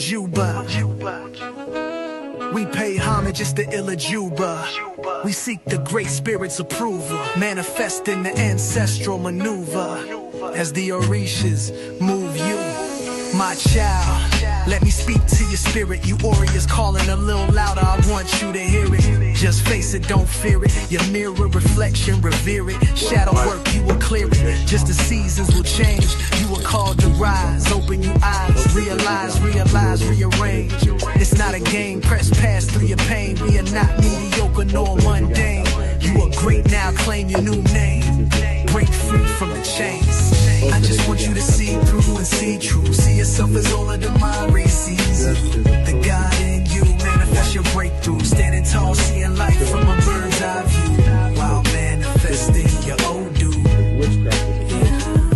Juba. We pay homage, it's the Illa Juba. We seek the great spirit's approval, manifesting the ancestral maneuver. As the Orishas move you, my child, let me speak to your spirit. You warriors calling a little louder, I want you to hear it. Just face it, don't fear it. Your mirror reflection, revere it. Shadow work, you will clear it. Just the seasons will change. You are called to rise. Open your eyes, realize, rearrange. It's not a game, press past through your pain. We are not mediocre nor mundane. You are great now, claim your new name. Break free from the chains. I just want you to see through and see true. See yourself as all of the mind sees you. The God in you, manifest your breakthrough. Standing tall, seeing life from a bird's eye view. While manifesting your Odu.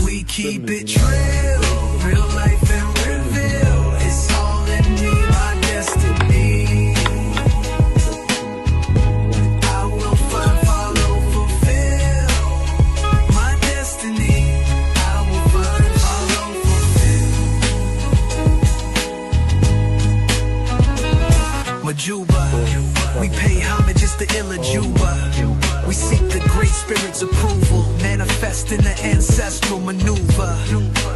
We keep it real, real life and reveal. It's all in me, my destiny. I will find, follow, fulfill my destiny. I will find, follow, fulfill. Majuba, we pay homage, it's the Illa Juba. We seek the great spirit's approval, manifesting the ancestral maneuver.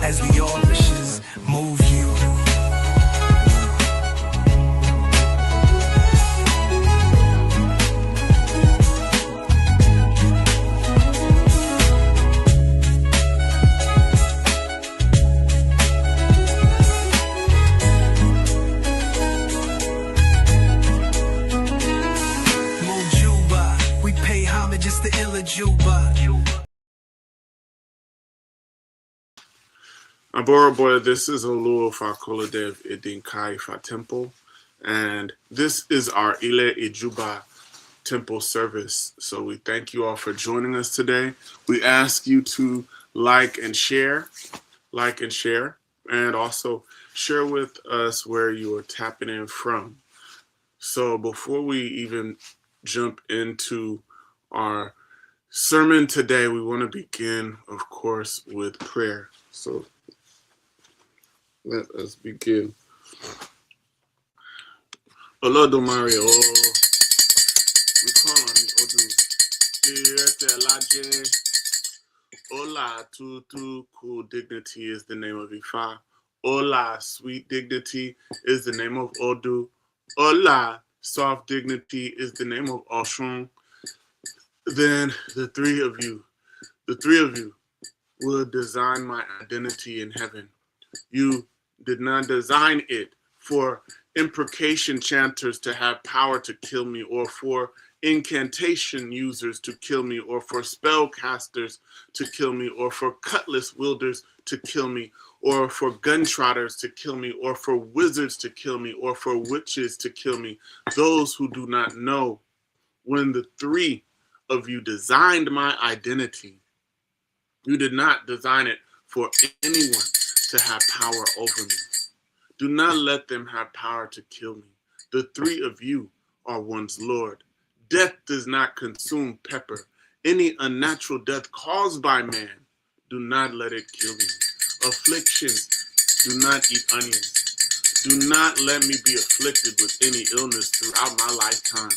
As the Orishas move you. Just the Illa Juba. Abora, this is Oluo Fakoladev Idinkai Fa Temple, and this is our Ile Ijuba Temple service. So we thank you all for joining us today. We ask you to like and share, and also share with us where you are tapping in from. So before we even jump into our sermon today, we want to begin, of course, with prayer. So let us begin. Olodumare, we call on you, Odu. Ola, tutu, cool dignity is the name of Ifa. Ola, sweet dignity is the name of Odu. Ola, soft dignity is the name of Oshun. Then the three of you will design my identity in heaven. You did not design it for imprecation chanters to have power to kill me, or for incantation users to kill me, or for spellcasters to kill me, or for cutlass wielders to kill me, or for gun trotters to kill me, or for wizards to kill me, or for witches to kill me. Those who do not know, when the three of you designed my identity, you did not design it for anyone to have power over me. Do not let them have power to kill me. The three of you are one's Lord. Death does not consume pepper. Any unnatural death caused by man, do not let it kill me. Affliction, do not eat onions. Do not let me be afflicted with any illness throughout my lifetime.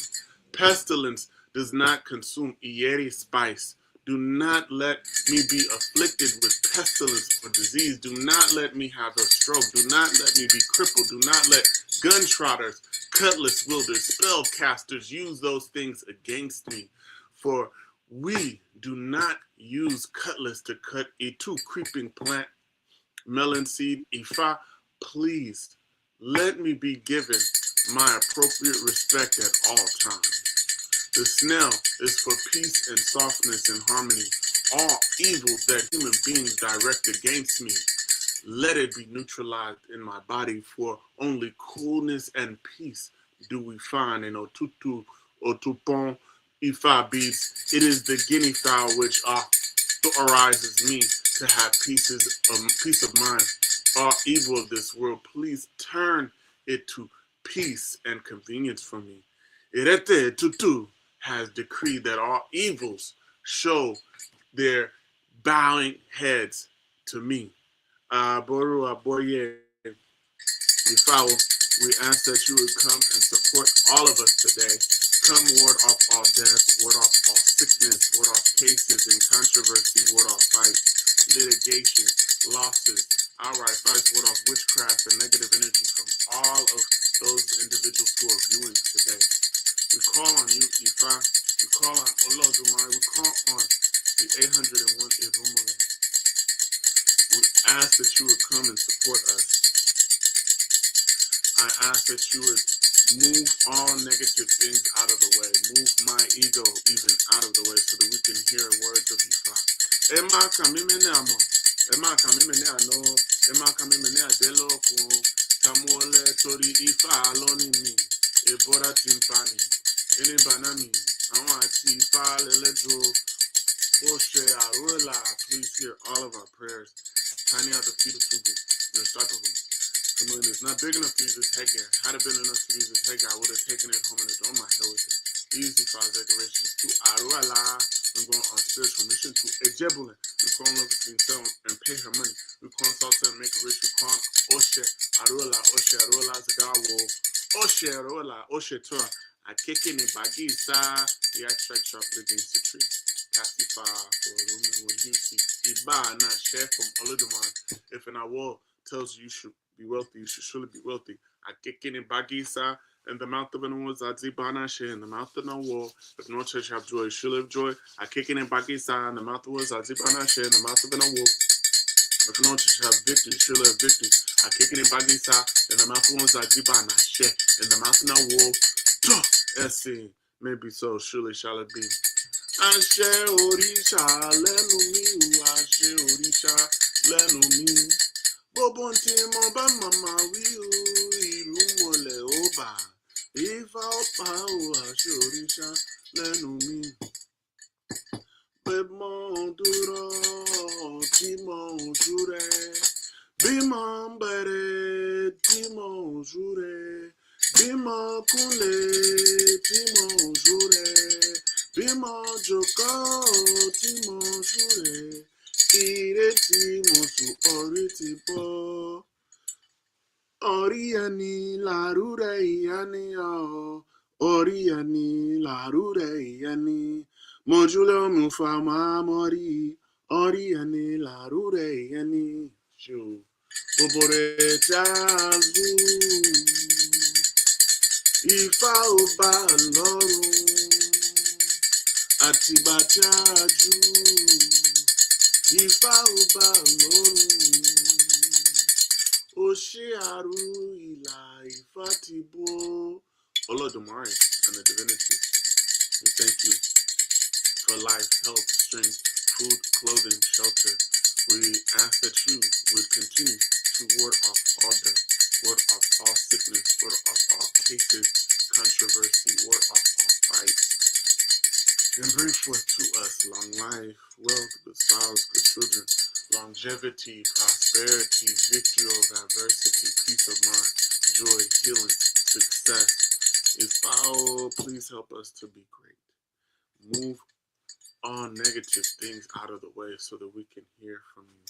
Pestilence does not consume Iyeri spice. Do not let me be afflicted with pestilence or disease. Do not let me have a stroke. Do not let me be crippled. Do not let gun trotters, cutlass wielders, spellcasters use those things against me. For we do not use cutlass to cut a too creeping plant, melon seed, Ifa. Please let me be given my appropriate respect at all times. The snail is for peace and softness and harmony. All evils that human beings direct against me, let it be neutralized in my body, for only coolness and peace do we find in Otutu, Otupon, Ifa beads. It is the guinea fowl which authorizes me to have peace of mind. All evil of this world, please turn it to peace and convenience for me. Irete Tutu has decreed that all evils show their bowing heads to me. Boru Aboye, Ifa, we ask that you would come and support all of us today. Come ward off all death, ward off all sickness, ward off cases and controversy, ward off fights, litigation, losses, outright fights, ward off witchcraft and negative energy from all of those individuals who are viewing today. We call on you, Ifa. We call on Olodumare. We call on the 801 Irumole. We ask that you would come and support us. I ask that you would move all negative things out of the way. Move my ego even out of the way so that we can hear words of Ifa. Emma kamimenamo. Emma kamimenano. Emma kamimene adeloko. Tamole tori Ifa aloni mi. Ebora timpani. Ene banami. Àwọn àti Ifa lelejo. Oshe Arola. Please hear all of our prayers. Tiny out the feet of Fugu. The start of them. The moon is not big enough to use this headgear. Had it been enough to use this headgear, I would have taken it home and adorned my hair with it. Easy for our decorations to Aruala. We're going on spiritual mission to Ejebule. We're calling love between sell and pay her money. We're calling salsa and make a rich. We're calling Oshe Aruala. Oshe Aruala Zagawo. Oshe Aruala. Oshe Tora. I kick in the bagisa. The extract sharply against the tree. Pacifier for a room and when you see Iba not share from Olodumare. If in our wall tells you should be wealthy, you should surely be wealthy. I kick in bagisa in the mouth of an one's Azibana in the mouth of no wall. If no church have joy, you should have joy. I kick in bagisa in the mouth of one's Azibana in the mouth of no wall. If no church have victory, you should have victory. I kick in bagisa in the mouth of one's Azibana in the mouth of no wall. Essay, maybe so, surely shall it be. Ashe Orisha lẹ́nu mi, Ashe Orisha lẹ́nu mi. Gbogbo tí mo bá màmá wí o, ìlú mọ̀lẹ́ ó bà. Ifá ó pa o, Ashe Orisha lẹ́nu mi. Pé mo dúró tí mo júre, bí mo bẹ̀rẹ̀ tí mo júre, bí mo kúnlẹ̀ tí mo júre. Bí mo jókòó tí mo júre, ire tí mo sùn orí ti bọ́. Orí ẹni làrúrẹ ìyá ni ọ́, orí ẹni làrúrẹ ìyá ni. Mojúlé mu fa máa mọ́rí, orí ẹni làrúrẹ ìyá ni. Bòbòrè jáàzú, Ifá ò bá lọ́rùn. Àtìbàjájú, Ifá ò bá lọ́rùn. Ó ṣe àrú ìlà Ifá ti bó. Olodumare and the divinity, we thank you for life, health, strength, food, clothing, shelter. We ask that you would continue to ward off all death, ward off all sickness, ward off all cases, controversy, ward off all fights. And bring forth to us long life, wealth, good spouse, good children, longevity, prosperity, victory over adversity, peace of mind, joy, healing, success. Please help us to be great. Move all negative things out of the way so that we can hear from you.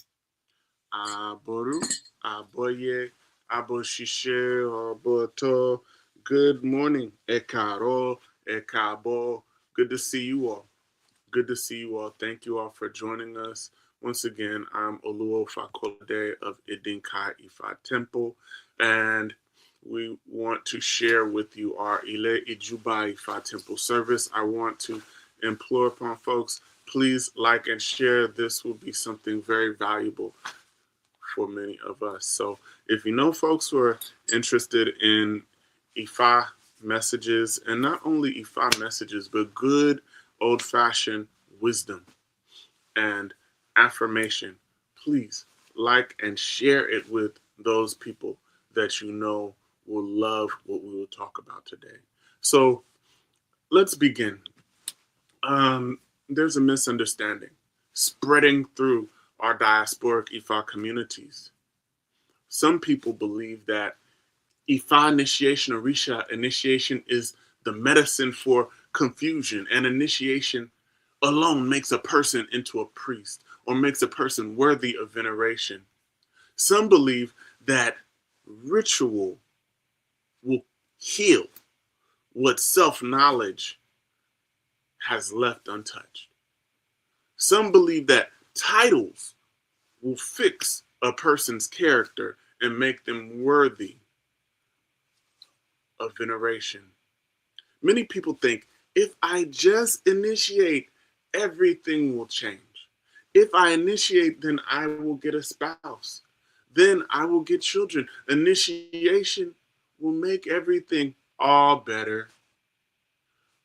Aboru, Aboye, Aboshishe, Aboto. Good morning, Ekaro, Ekabo. Good to see you all. Good to see you all. Thank you all for joining us. Once again, I'm Oluo Fakolade of Idinka Ifa Temple, and we want to share with you our Ile Ijuba Ifa Temple service. I want to implore upon folks, please like and share. This will be something very valuable for many of us. So if you know folks who are interested in Ifa messages, and not only Ifa messages, but good old-fashioned wisdom and affirmation, please like and share it with those people that you know will love what we will talk about today. So let's begin. There's a misunderstanding spreading through our diasporic Ifa communities. Some people believe that Ifa initiation, Orisha initiation, is the medicine for confusion, and initiation alone makes a person into a priest or makes a person worthy of veneration. Some believe that ritual will heal what self-knowledge has left untouched. Some believe that titles will fix a person's character and make them worthy of veneration. Many people think if I just initiate, everything will change. If I initiate, then I will get a spouse. Then I will get children. Initiation will make everything all better.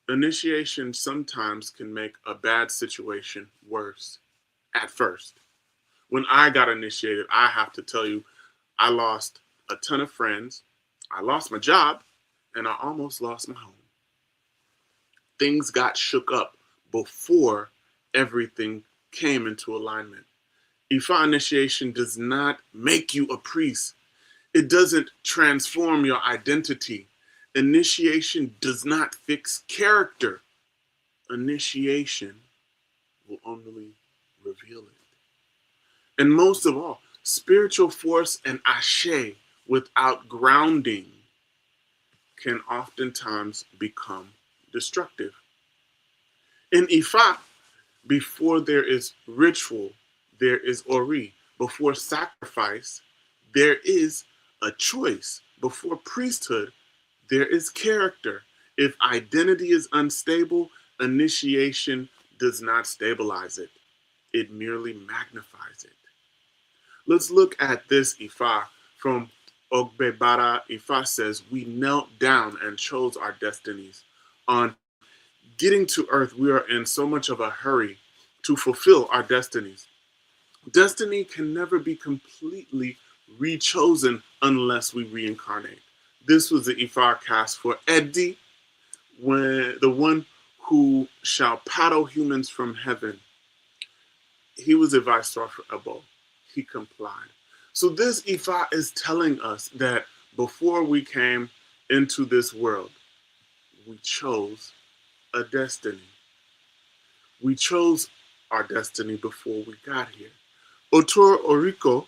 Initiation sometimes can make a bad situation worse at first. When I got initiated, I have to tell you, I lost a ton of friends, I lost my job, and I almost lost my home. Things got shook up before everything came into alignment. Ifa initiation does not make you a priest. It doesn't transform your identity. Initiation does not fix character. Initiation will only reveal it. And most of all, spiritual force and ashe without grounding can oftentimes become destructive. In Ifa, before there is ritual, there is ori. Before sacrifice, there is a choice. Before priesthood, there is character. If identity is unstable, initiation does not stabilize it. It merely magnifies it. Let's look at this Ifa from Ogbebara. Ifa says, we knelt down and chose our destinies. On getting to earth, we are in so much of a hurry to fulfill our destinies. Destiny can never be completely rechosen unless we reincarnate. This was the Ifa cast for Edi, when the one who shall paddle humans from heaven. He was a viceroy for Ebo. He complied. So this Ifa is telling us that before we came into this world, we chose a destiny. We chose our destiny before we got here. Otor Oriko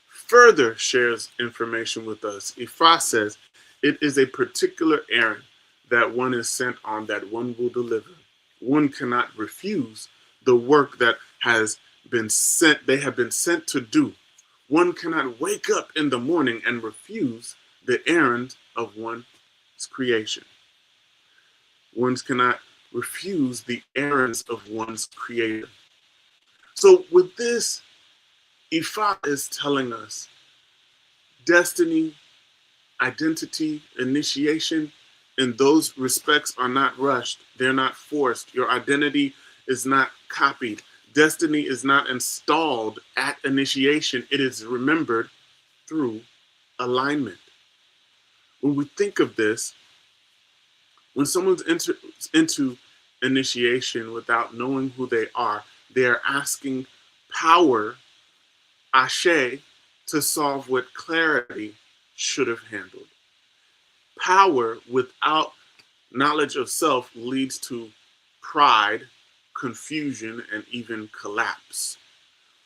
further shares information with us. Ifa says it is a particular errand that one is sent on that one will deliver. One cannot refuse the work that has been sent, they have been sent to do. One cannot wake up in the morning and refuse the errand of one's creation. One cannot refuse the errands of one's creator. So with this, Ifa is telling us destiny, identity, initiation, in those respects are not rushed. They're not forced. Your identity is not copied. Destiny is not installed at initiation. It is remembered through alignment. When we think of this, when someone's into initiation without knowing who they are asking power, ashe, to solve what clarity should have handled. Power without knowledge of self leads to pride, confusion, and even collapse.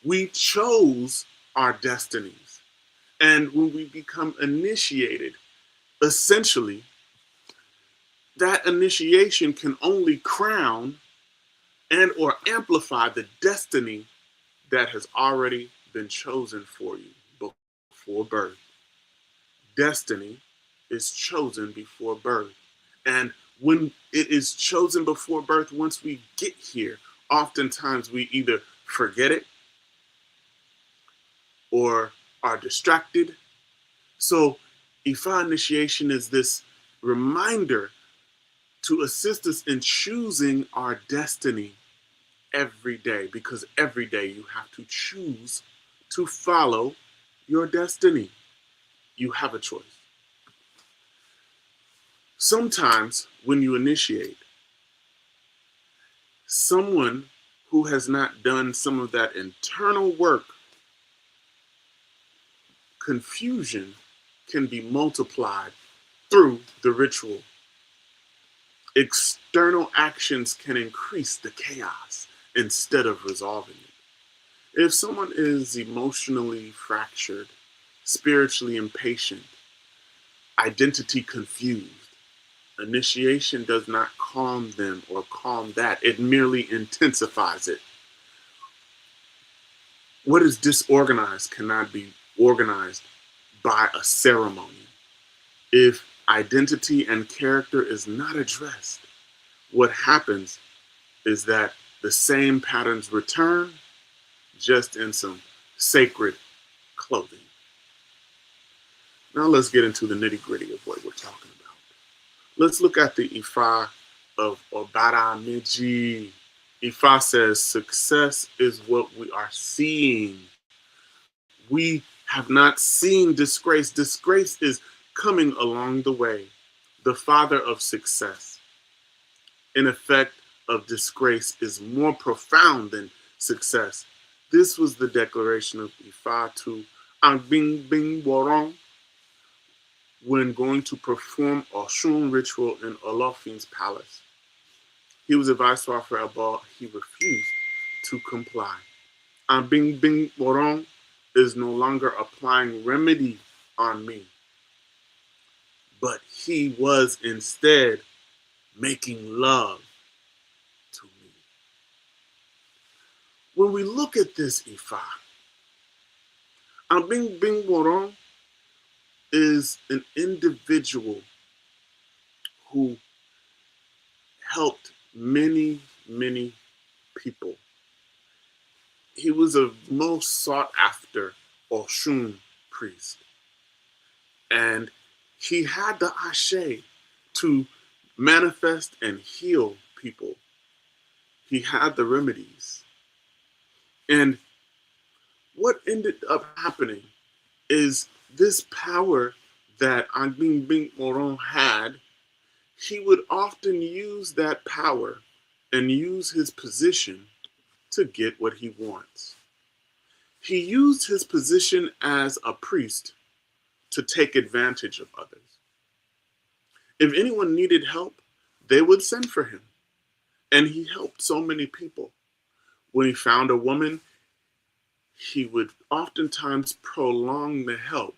We chose our destinies. And when we become initiated, essentially, that initiation can only crown and or amplify the destiny that has already been chosen for you before birth. Destiny is chosen before birth. And when it is chosen before birth, once we get here, oftentimes we either forget it or are distracted. So Ifa initiation is this reminder to assist us in choosing our destiny every day, because every day you have to choose to follow your destiny. You have a choice. Sometimes when you initiate, someone who has not done some of that internal work, confusion can be multiplied through the ritual. External actions can increase the chaos instead of resolving it. If someone is emotionally fractured, spiritually impatient, identity confused. Initiation does not calm them or calm that. It merely intensifies it. What is disorganized cannot be organized by a ceremony. If identity and character is not addressed, what happens is that the same patterns return, just in some sacred clothing. Now let's get into the nitty gritty of what we're talking about. Let's look at the Ifa of Obara Meji. Ifa says, success is what we are seeing. We have not seen disgrace. Disgrace is coming along the way. The father of success, in effect, of disgrace is more profound than success. This was the declaration of Ifa to Angbin Warong when going to perform Oshun ritual in Olofin's palace. He was advised to offer a ball. He refused to comply. Angbin Warong is no longer applying remedy on me, but he was instead making love to me. When we look at this Ifa, Angbin Warong is an individual who helped many, many people. He was a most sought after Oshun priest. And he had the ashe to manifest and heal people. He had the remedies. And what ended up happening is this power that Angbin Warong had, he would often use that power and use his position to get what he wants. He used his position as a priest to take advantage of others. If anyone needed help, they would send for him. And he helped so many people. When he found a woman, he would oftentimes prolong the help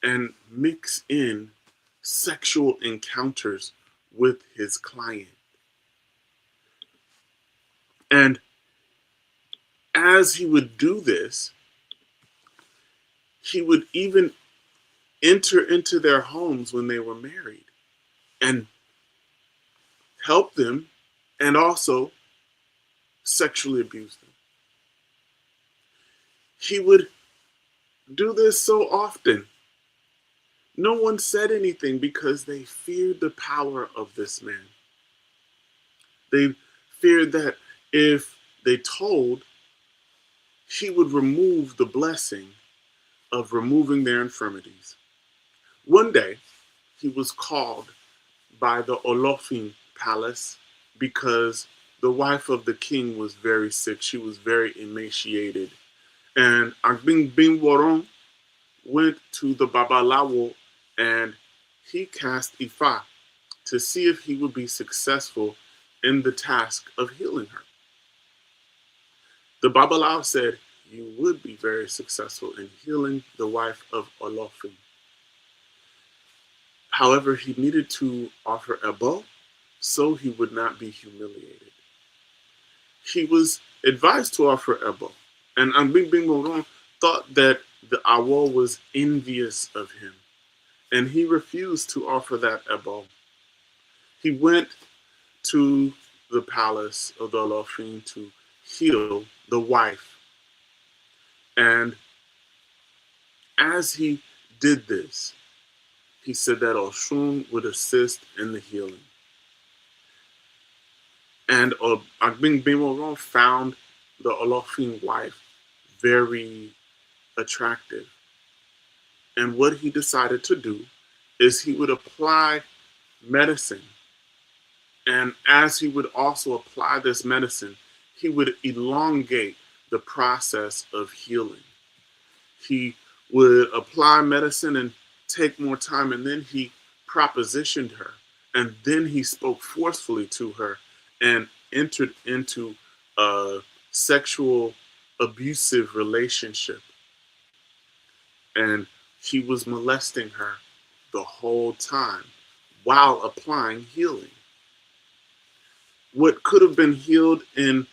and mix in sexual encounters with his client. And as he would do this, he would even enter into their homes when they were married and help them and also sexually abuse them. He would do this so often. No one said anything because they feared the power of this man. They feared that if they told, he would remove the blessing of removing their infirmities. One day, he was called by the Olofin palace because the wife of the king was very sick. She was very emaciated. And Angbin Warong went to the Babalawo and he cast Ifa to see if he would be successful in the task of healing her. The Babalawo said, you would be very successful in healing the wife of Olofin. However, he needed to offer Ebo so he would not be humiliated. He was advised to offer Ebo, and Angbin Warong thought that the Awo was envious of him, and he refused to offer that Ebo. He went to the palace of the Olofin to heal the wife. And as he did this, he said that Oshun would assist in the healing. And Angbin Warong found the Olofin wife very attractive. And what he decided to do is he would apply medicine. And as he would also apply this medicine, he would elongate the process of healing. He would apply medicine and take more time, and then he propositioned her, and then he spoke forcefully to her and entered into a sexual abusive relationship. And he was molesting her the whole time while applying healing. What could have been healed in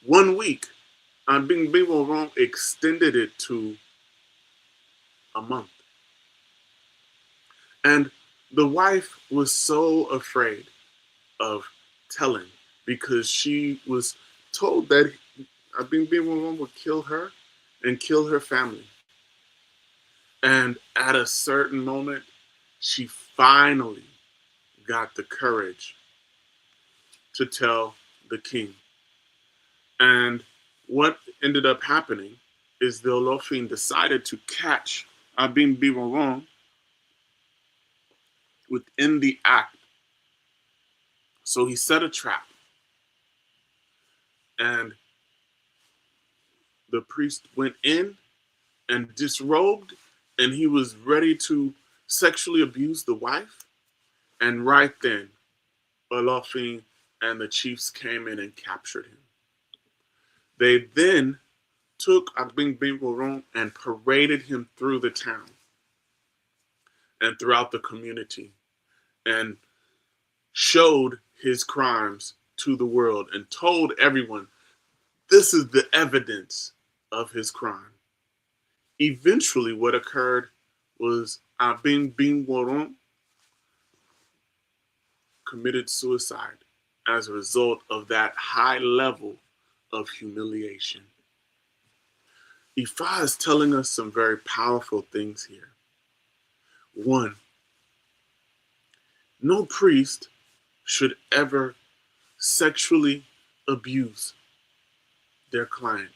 1 week, Bing Bing Wrong extended it to a month. And the wife was so afraid of telling because she was told that Bing Bing Wrong would kill her and kill her family. And at a certain moment, she finally got the courage to tell the king. And what ended up happening is the Olofin decided to catch Abim Biron within the act. So he set a trap. And the priest went in and disrobed, and he was ready to sexually abuse the wife. And right then, Olofin and the chiefs came in and captured him. They then took Agbing Biron and paraded him through the town and throughout the community and showed his crimes to the world and told everyone, this is the evidence of his crime. Eventually, what occurred was Agbing Biron committed suicide as a result of that high level of humiliation. Ifa is telling us some very powerful things here. One, no priest should ever sexually abuse their client.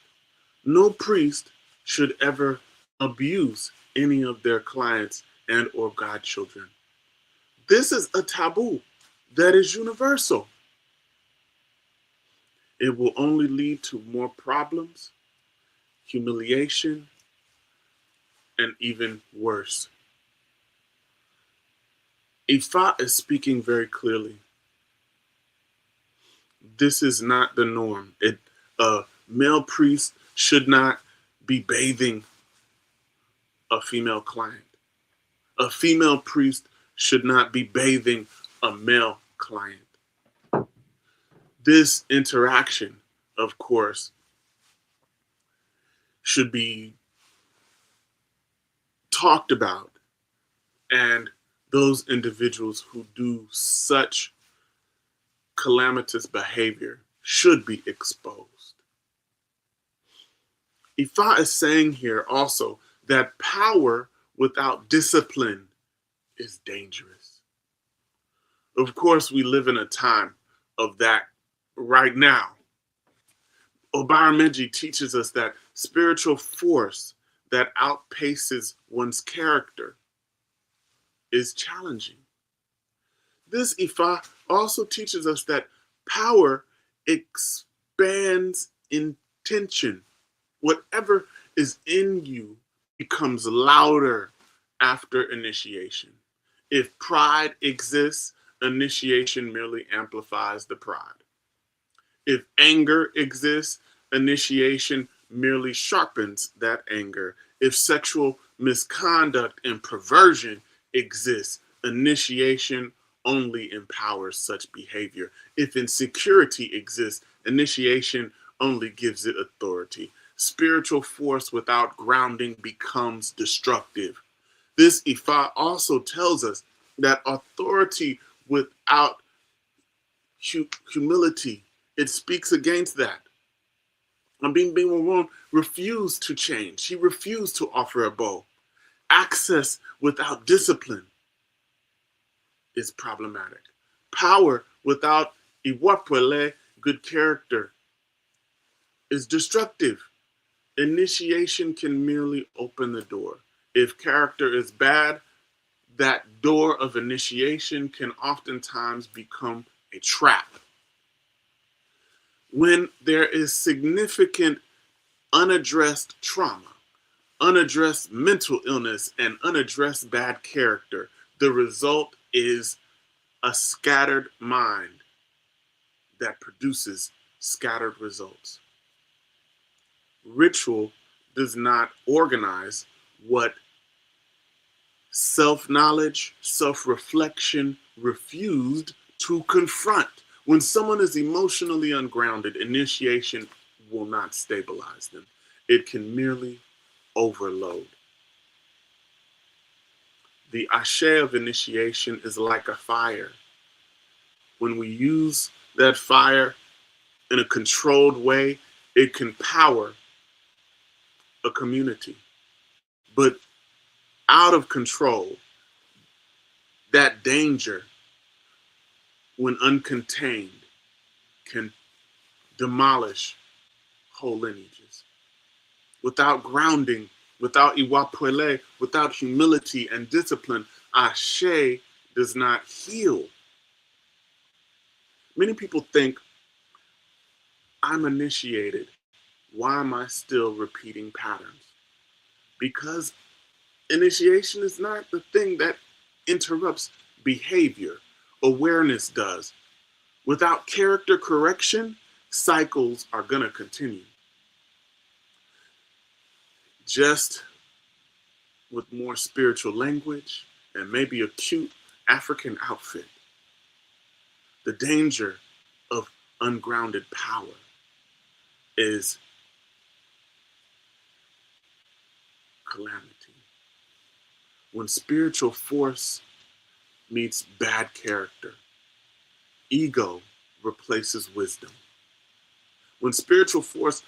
No priest should ever abuse any of their clients and or godchildren. This is a taboo that is universal. It will only lead to more problems, humiliation, and even worse. Ifa is speaking very clearly. This is not the norm. A male priest should not be bathing a female client. A female priest should not be bathing a male client. This interaction, of course, should be talked about, and those individuals who do such calamitous behavior should be exposed. Ifa is saying here also that power without discipline is dangerous. Of course, we live in a time of that right now. Obarameji teaches us that spiritual force that outpaces one's character is challenging. This Ifa also teaches us that power expands intention. Whatever is in you becomes louder after initiation. If pride exists, initiation merely amplifies the pride. If anger exists, initiation merely sharpens that anger. If sexual misconduct and perversion exists, initiation only empowers such behavior. If insecurity exists, initiation only gives it authority. Spiritual force without grounding becomes destructive. This Ifa also tells us that authority without humility, it speaks against that. Abim Biron refused to change. He refused to offer a bow. Access without discipline is problematic. Power without iwapwele, good character, is destructive. Initiation can merely open the door. If character is bad, that door of initiation can oftentimes become a trap. When there is significant unaddressed trauma, unaddressed mental illness, and unaddressed bad character, the result is a scattered mind that produces scattered results. Ritual does not organize what self-knowledge, self-reflection, refused to confront. When someone is emotionally ungrounded, initiation will not stabilize them. It can merely overload. The ashe of initiation is like a fire. When we use that fire in a controlled way, it can power a community. But out of control, that danger, when uncontained, can demolish whole lineages. Without grounding, without iwapwele, without humility and discipline, ashe does not heal. Many people think, I'm initiated. Why am I still repeating patterns? Because initiation is not the thing that interrupts behavior. Awareness does. Without character correction, cycles are going to continue. Just with more spiritual language and maybe a cute African outfit. The danger of ungrounded power is calamity. When spiritual force meets bad character, ego replaces wisdom. When spiritual force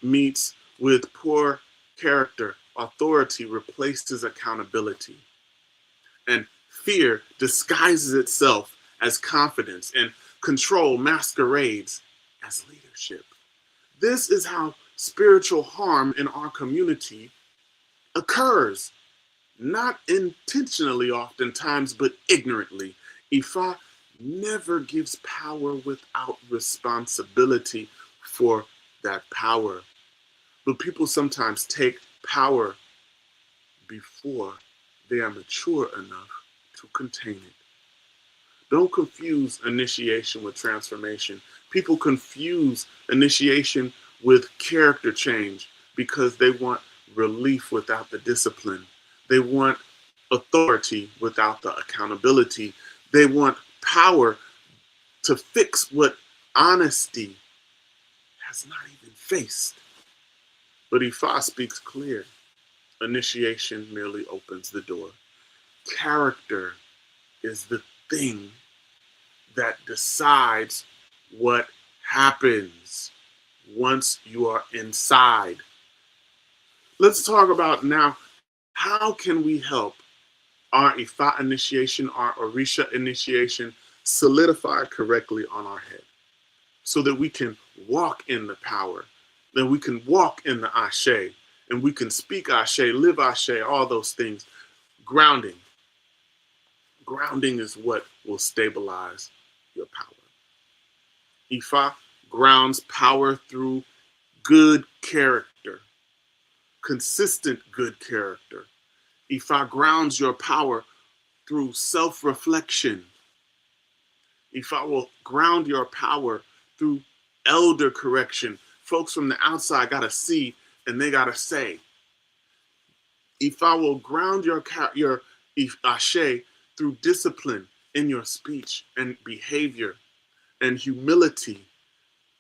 meets with poor character, authority replaces accountability. And fear disguises itself as confidence, and control masquerades as leadership. This is how spiritual harm in our community occurs. Not intentionally oftentimes, but ignorantly. Ifa never gives power without responsibility for that power. But people sometimes take power before they are mature enough to contain it. Don't confuse initiation with transformation. People confuse initiation with character change because they want relief without the discipline. They want authority without the accountability. They want power to fix what honesty has not even faced. But Ifa speaks clear. Initiation merely opens the door. Character is the thing that decides what happens once you are inside. Let's talk about now, how can we help our Ifa initiation, our Orisha initiation solidify correctly on our head so that we can walk in the power, that we can walk in the ashe, and we can speak ashe, live ashe, all those things. Grounding. Grounding is what will stabilize your power. Ifa grounds power through good character, consistent good character. Ifa grounds your power through self-reflection. Ifa will ground your power through elder correction. Folks from the outside got to see and they got to say. Ifa will ground your ashe through discipline in your speech and behavior and humility.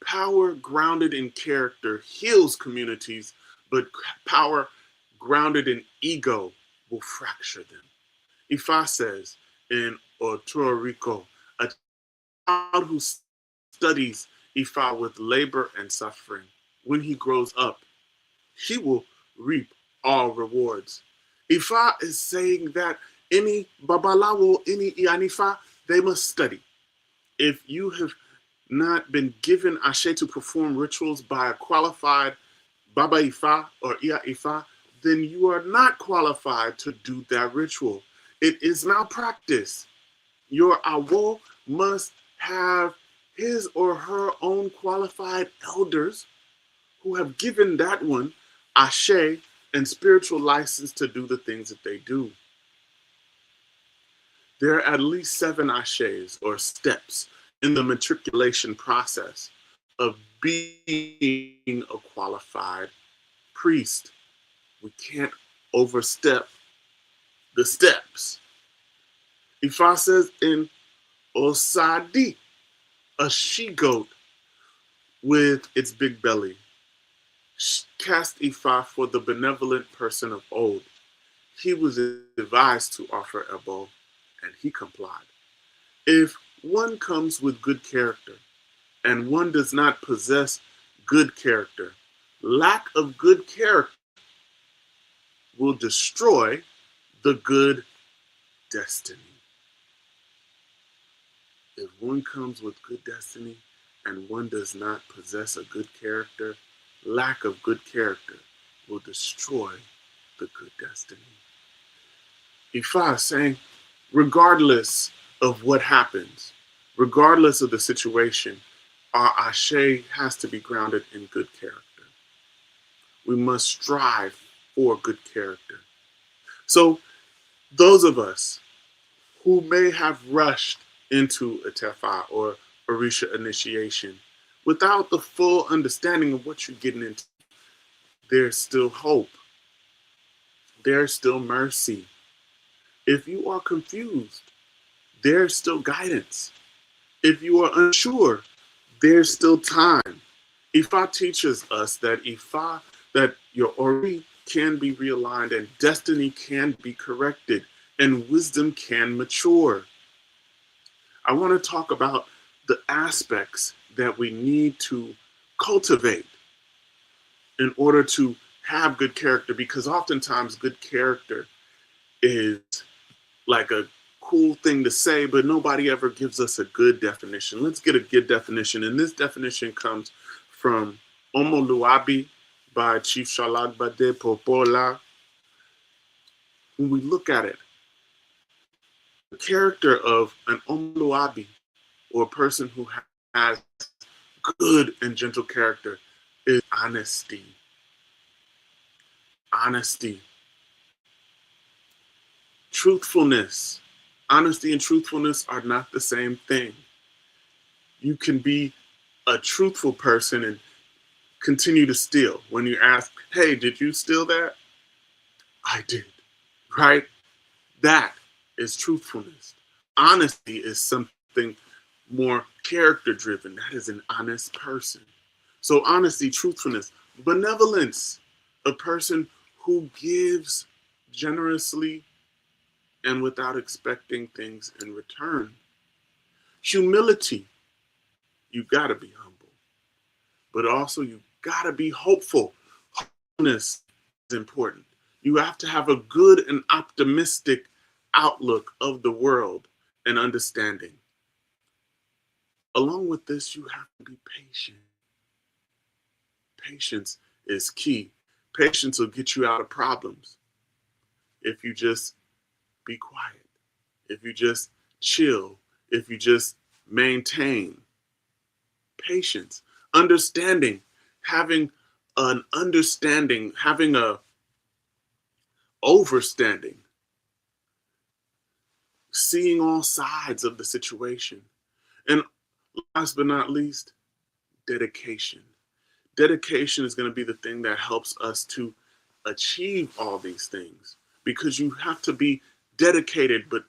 Power grounded in character heals communities, but power grounded in ego will fracture them. Ifa says in Otro Rico, a child who studies Ifa with labor and suffering, when he grows up, he will reap all rewards. Ifa is saying that any babalawo, any ianifa, they must study. If you have not been given ashe to perform rituals by a qualified Baba Ifa or Iya Ifa, then you are not qualified to do that ritual. It is malpractice. Your awo must have his or her own qualified elders who have given that one ashe and spiritual license to do the things that they do. There are at least 7 ashes or steps in the matriculation process of being a qualified priest. We can't overstep the steps. Ifa says in Osadi, a she-goat with its big belly cast Ifa for the benevolent person of old. He was advised to offer Ebo, and he complied. If one comes with good character, and one does not possess good character, lack of good character will destroy the good destiny. If one comes with good destiny and one does not possess a good character, lack of good character will destroy the good destiny. Ifa is saying, regardless of what happens, regardless of the situation, our ashe has to be grounded in good character. We must strive for good character. So those of us who may have rushed into a tefa or Orisha initiation without the full understanding of what you're getting into, there's still hope. There's still mercy. If you are confused, there's still guidance. If you are unsure, there's still time. Ifa teaches us that that your Ori can be realigned and destiny can be corrected and wisdom can mature. I want to talk about the aspects that we need to cultivate in order to have good character, because oftentimes good character is like a cool thing to say, but nobody ever gives us a good definition. Let's get a good definition. And this definition comes from Omoluabi by Chief Shalagbade Popola. When we look at it, the character of an Omoluabi, or a person who has good and gentle character, is honesty. Honesty. Truthfulness. Honesty and truthfulness are not the same thing. You can be a truthful person and continue to steal. When you ask, hey, did you steal that? I did, right? That is truthfulness. Honesty is something more character driven. That is an honest person. So honesty, truthfulness, benevolence, a person who gives generously and without expecting things in return. Humility, you gotta be humble, but also you gotta be hopeful. Hopefulness is important. You have to have a good and optimistic outlook of the world and understanding. Along with this, you have to be patient. Patience is key. Patience will get you out of problems if you just be quiet, if you just chill, if you just maintain. Patience, understanding, having an understanding, having a overstanding, seeing all sides of the situation. And last but not least, dedication. Dedication is going to be the thing that helps us to achieve all these things, because you have to be dedicated, but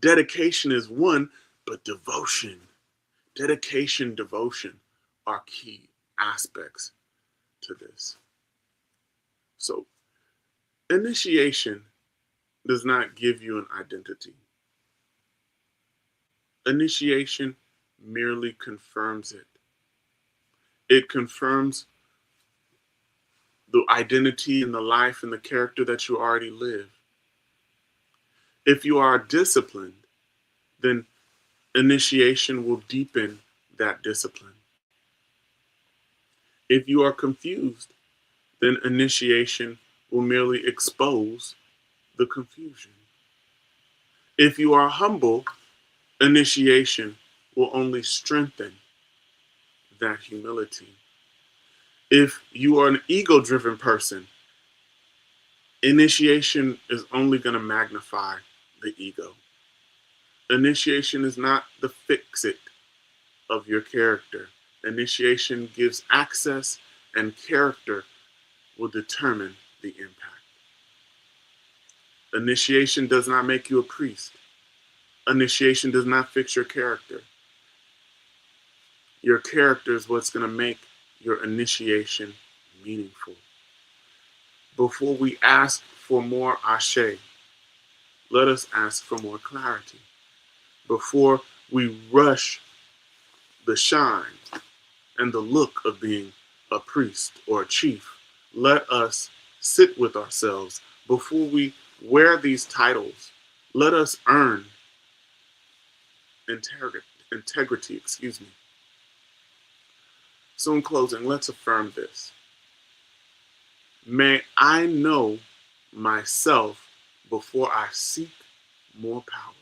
dedication is one, but devotion, dedication, devotion are key aspects to this. So initiation does not give you an identity. Initiation merely confirms it. It confirms the identity and the life and the character that you already live. If you are disciplined, then initiation will deepen that discipline. If you are confused, then initiation will merely expose the confusion. If you are humble, initiation will only strengthen that humility. If you are an ego-driven person, initiation is only going to magnify the ego. Initiation is not the fix-it of your character. Initiation gives access, and character will determine the impact. Initiation does not make you a priest. Initiation does not fix your character. Your character is what's going to make your initiation meaningful. Before we ask for more ashe, let us ask for more clarity. Before we rush the shine and the look of being a priest or a chief, let us sit with ourselves. Before we wear these titles, let us earn integrity. So in closing, let's affirm this. May I know myself before I seek more power.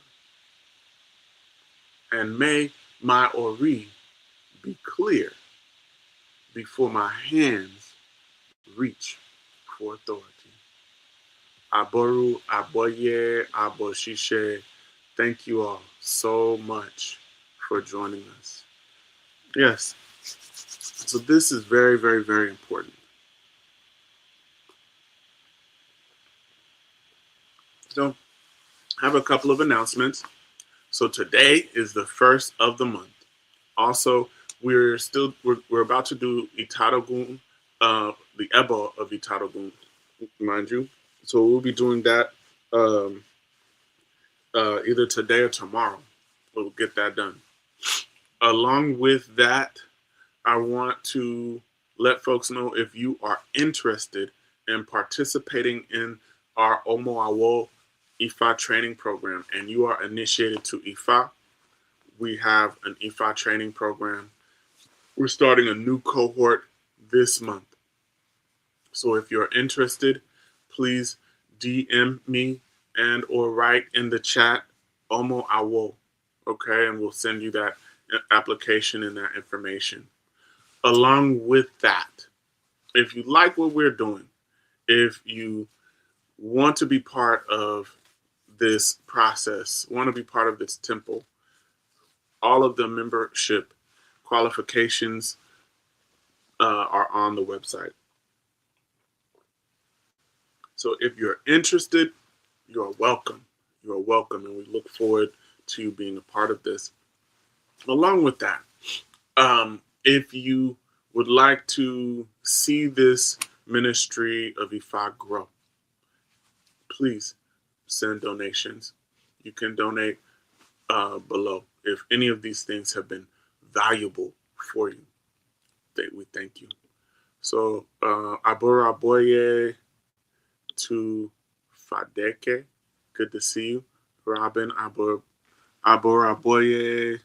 And may my ori be clear before my hands reach for authority. Aboru, Aboye, Aboshishe. Thank you all so much for joining us. Yes. So this is very, very, very important. So I have a couple of announcements. So today is the first of the month. Also, we're about to do Itarogun, the Ebo of Itarogun, mind you. So we'll be doing that either today or tomorrow. We'll get that done. Along with that, I want to let folks know, if you are interested in participating in our Omoawo Ifa training program and you are initiated to Ifa, we have an Ifa training program. We're starting a new cohort this month. So if you're interested, please DM me and or write in the chat Omoawo, okay? And we'll send you that application and that information. Along with that, if you like what we're doing, if you want to be part of this process, want to be part of this temple, all of the membership qualifications are on the website. So if you're interested, you're welcome. You're welcome, and we look forward to you being a part of this. Along with that, if you would like to see this ministry of Ifa grow, please send donations. You can donate below. If any of these things have been valuable for you, we thank you. So, Abora Boye to Fadeke, good to see you. Robin Abora Boye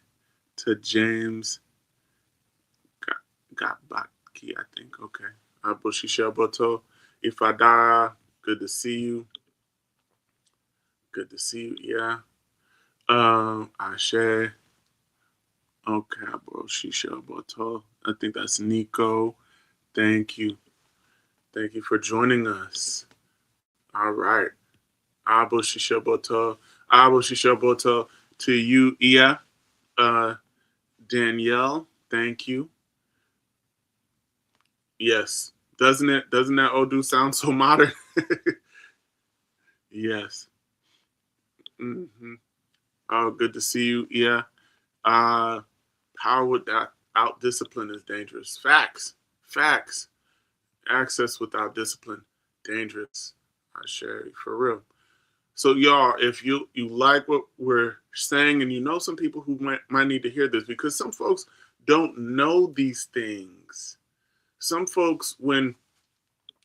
to James Gabaki, I think. Okay. Aboshisha Boto Ifadara, good to see you. Good to see you. Yeah. Ashe. Okay, Aboshisha Boto. I think that's Nico. Thank you. Thank you for joining us. All right. Aboshisha Boto. Aboshisha Boto to you, Ia. Danielle, thank you. Yes. Doesn't that Odu sound so modern? Yes. Mm-hmm. Oh, good to see you. Yeah. Power without discipline is dangerous. Facts. Access without discipline, dangerous. I share it for real. So y'all, if you like what we're saying, and you know some people who might need to hear this, because some folks don't know these things. Some folks, when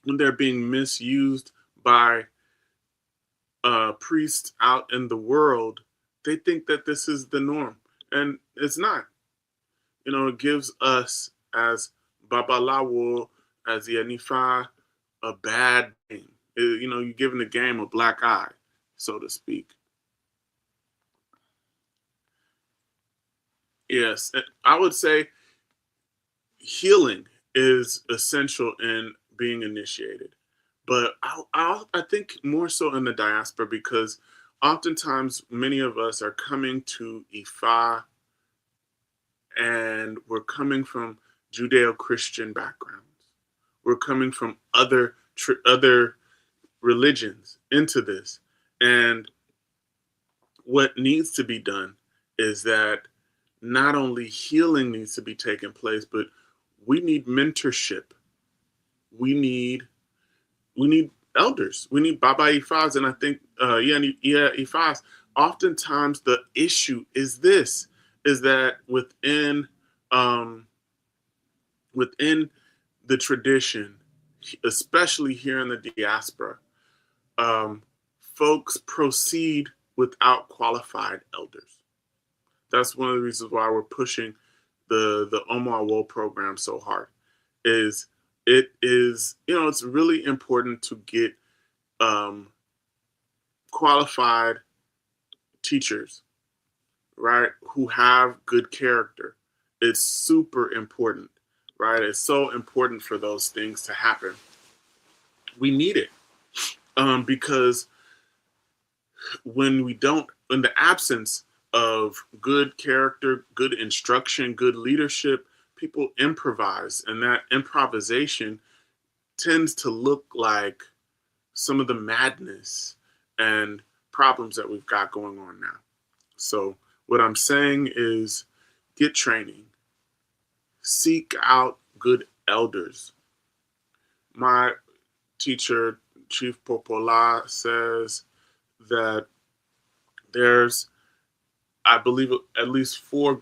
they're being misused by priests out in the world, they think that this is the norm, and it's not. You know, it gives us as Babalawo, as Yanifa, a bad name. You're giving the game a black eye, so to speak. Yes, I would say healing is essential in being initiated, but I think more so in the diaspora, because oftentimes many of us are coming to Ifa and we're coming from Judeo-Christian backgrounds. We're coming from other religions into this, And what needs to be done is that not only healing needs to be taking place, but we need mentorship. We need elders. We need Baba Ifas, and I think Ifas. Oftentimes, the issue is this: is that um, within the tradition, especially here in the diaspora, um, folks proceed without qualified elders. That's one of the reasons why we're pushing the Omar Woe program so hard. Is it is it's really important to get qualified teachers, right, who have good character. It's super important, right? It's so important for those things to happen. We need it because when in the absence of good character, good instruction, good leadership, people improvise, and that improvisation tends to look like some of the madness and problems that we've got going on now. So what I'm saying is get training, seek out good elders. My teacher, Chief Popola, says that there's, I believe, at least four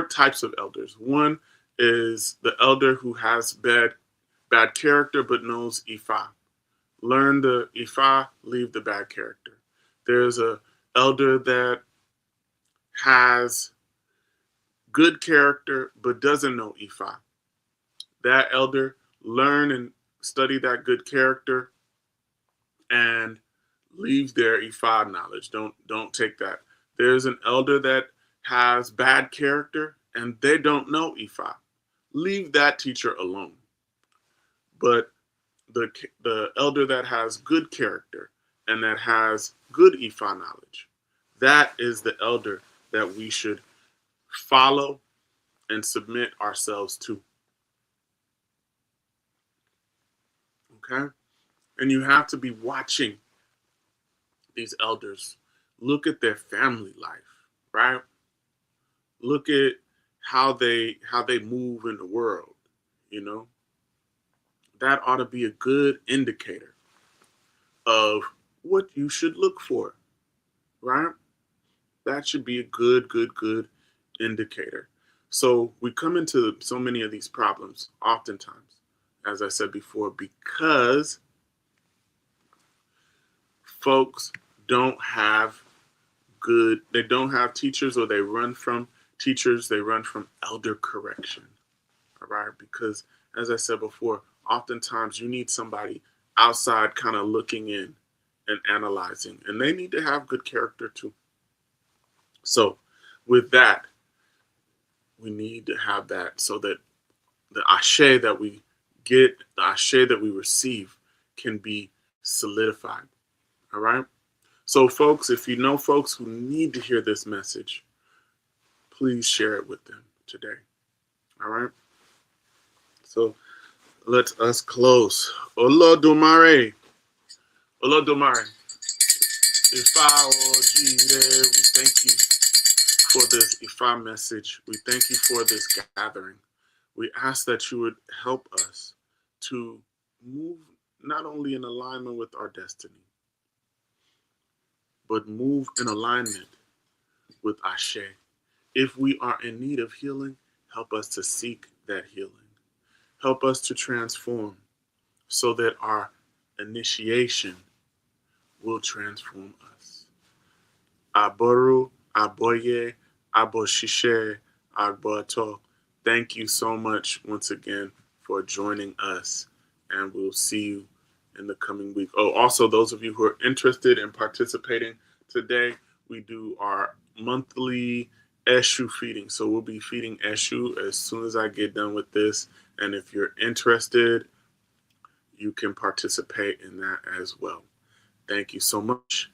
types of elders. One is the elder who has bad character but knows Ifa. Learn the Ifa, leave the bad character. There's a elder that has good character but doesn't know Ifa. That elder, learn and study that good character and leave their Ifa knowledge. Don't take that. There's an elder that has bad character and they don't know Ifa. Leave that teacher alone. But the elder that has good character and that has good Ifa knowledge, that is the elder that we should follow and submit ourselves to. Okay? And you have to be watching these elders. Look at their family life, right? Look at how they move in the world, you know? That ought to be a good indicator of what you should look for, right? That should be a good indicator. So we come into so many of these problems oftentimes, as I said before, because folks don't have teachers, or they run from teachers, they run from elder correction, all right? Because as I said before, oftentimes you need somebody outside kind of looking in and analyzing, and they need to have good character too. So with that, we need to have that so that the ashe that we get, the ashe that we receive can be solidified. All right? So folks, if you know folks who need to hear this message, please share it with them today. All right? So let us close. Olodumare. Olodumare. Ifa Ojire, we thank you for this Ifa message. We thank you for this gathering. We ask that you would help us to move not only in alignment with our destiny, but move in alignment with Ashe. If we are in need of healing, help us to seek that healing. Help us to transform so that our initiation will transform us. Aboru, Aboye, Aboshishe, Agboto. Thank you so much once again for joining us, and we'll see you in the coming week. Oh, also, those of you who are interested in participating today, we do our monthly Eshu feeding. So we'll be feeding Eshu as soon as I get done with this. And if you're interested, you can participate in that as well. Thank you so much.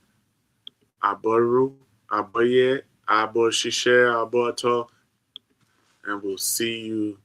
Aboru, Aboye, Aboshishe, Aboto, and we'll see you